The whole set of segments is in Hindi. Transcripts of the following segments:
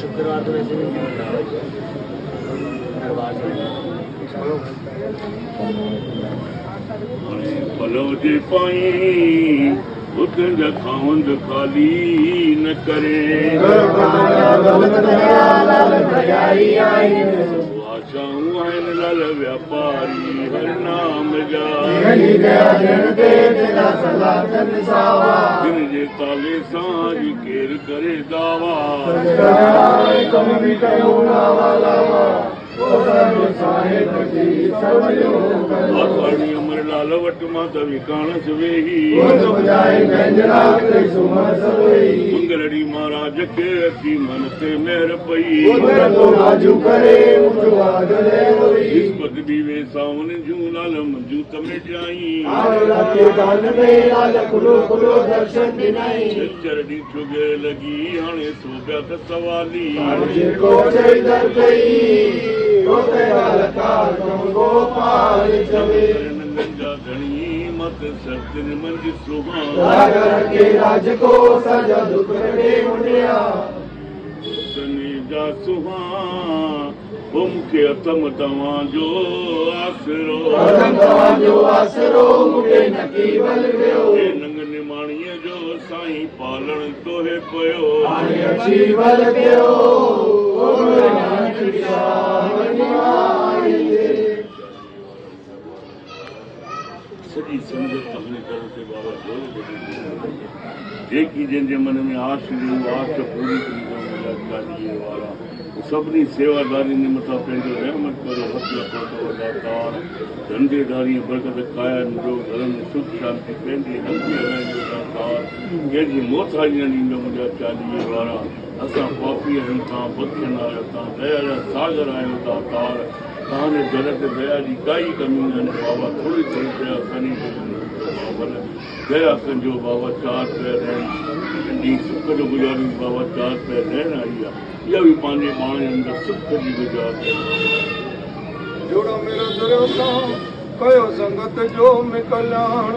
शुक्रवार तो वैसे भी नहीं होता दरबार फलो जे पाई उतन जा खावंद खाली न करे आशाऊं आहिनि लाल व्यापारी हर नाम जा जिन जे ताले सां केर करे दावा आखाणी अमर लाल वट मां त विकाणस वेही मंगलड़ी महाराज खे अची मन ते महर पई विस्पति बि वे सावन जूं लाल मंजूत में ॼाई चरड़ी चुगे लगी हाणे सो पिया त सवाली धणी मत सतिन मंज सुहाने जा सुहा मूंखे अथम तव्हांजो आसरो नंग निमाणीअ जो साईं पालण तोहे पियो सॼी संगत हमने करो के बाबा जेकी जंहिंजे मन में आश हुई आश पूरी करी वारा सभिनी सेवादारी ने मथां पंहिंजो रहमत करो हथ लखो दातार धंधेदारी बरकत कायम जो घर में सुख शांति पंहिंजे हथी हलाइजो दातार कंहिंजी मोथाई न ॾींदो मुंहिंजा 40 वारा असां पापी आहियूं तव्हां बख़्शण आहियो तव्हां दया जा सागर आहियो दातार तव्हांजे दर ते दया जी काई कमी न आहिनि बाबा थोरी थोरी दया खणी दया कजो बाबा 4 पैर आहिनि सुख जो गुज़ारियूं बाबा 4 पैर रहण आई आहे इहा बि पंहिंजे पाण जे अंदरि सुख जी गुज़ारिश जोड़ो मेरो दुर्योता कयो संगत जो में कल्याण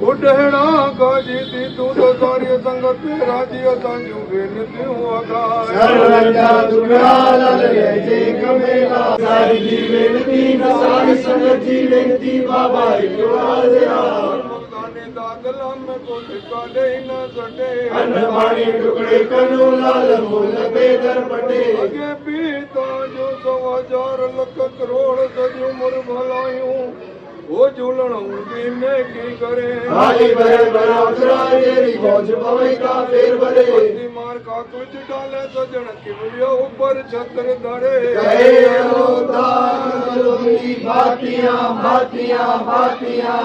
उडहणा गाजी थी तू तो सारी संगत राजी असांजूं बेनतियूं अगाए सर्वंजा दुलाल जे कमेला सारी जी बेनती सारी संगत जी बेनती बाबा इकवाज़या मकाने दागला में को ठिकाने न सटे अन पानी टुकड़े कनु लाल मूल बेदर पटे अगे भी तो जो 100,000 लख करोड़ सदियों मुर भलायूं वो झूलण उनकी में की करे हाली भरे भरा उतरा तेरी पहुंच पवे का फेर भरे बंदी मार का कुछ डाले सजन की मिलियो ऊपर छत्र धरे कहे अवतार बातियां बातियां बातियां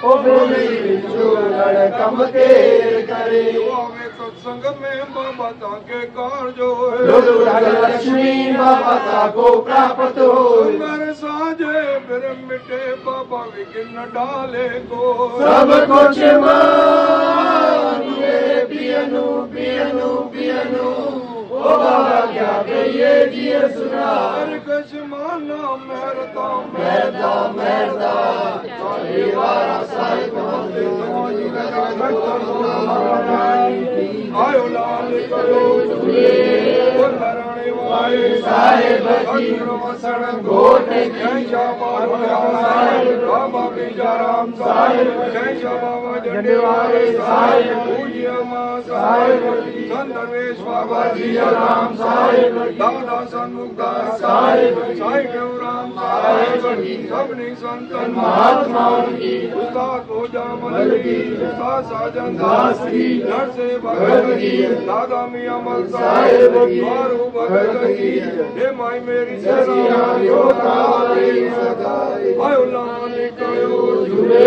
ओ मेरी झूलण कम के करे आवे सत्संग में बाबा ताके कार जो है लक्ष्मी बाबा ताको प्राप्त हो नर साजे फिर मिटे बाबा विघ्न डाले को सब कुछ मांगे पियनु पियनु पियनु ओ बाबा क्या कहिए जिए सुना हर कश माना मेहरता मेहरता मेहरता चाहे वारा साहिब मंदिर तुम्हारी लगा आयो लाल करो झूले ओ धरणे वाले साहिब की वसण गोटे जय बाबा साहिब बाबा बीजाराम साहिब जय बाबा झंडे वाले साहिब पूज्य मां साहिब संतवेश बाबा जी राम साहिब दादा सन्मुखदास साहिब साईं देवराम साहिब सबनी संतन महात्माओं की उस्ताद भोजामल की उस्ताद साजन दास की नर से भगत की दादा मियां मल साहिब द्वारू भगत की हे माई मेरी सरिया योता रे सदाई आयो लाल कयो झूले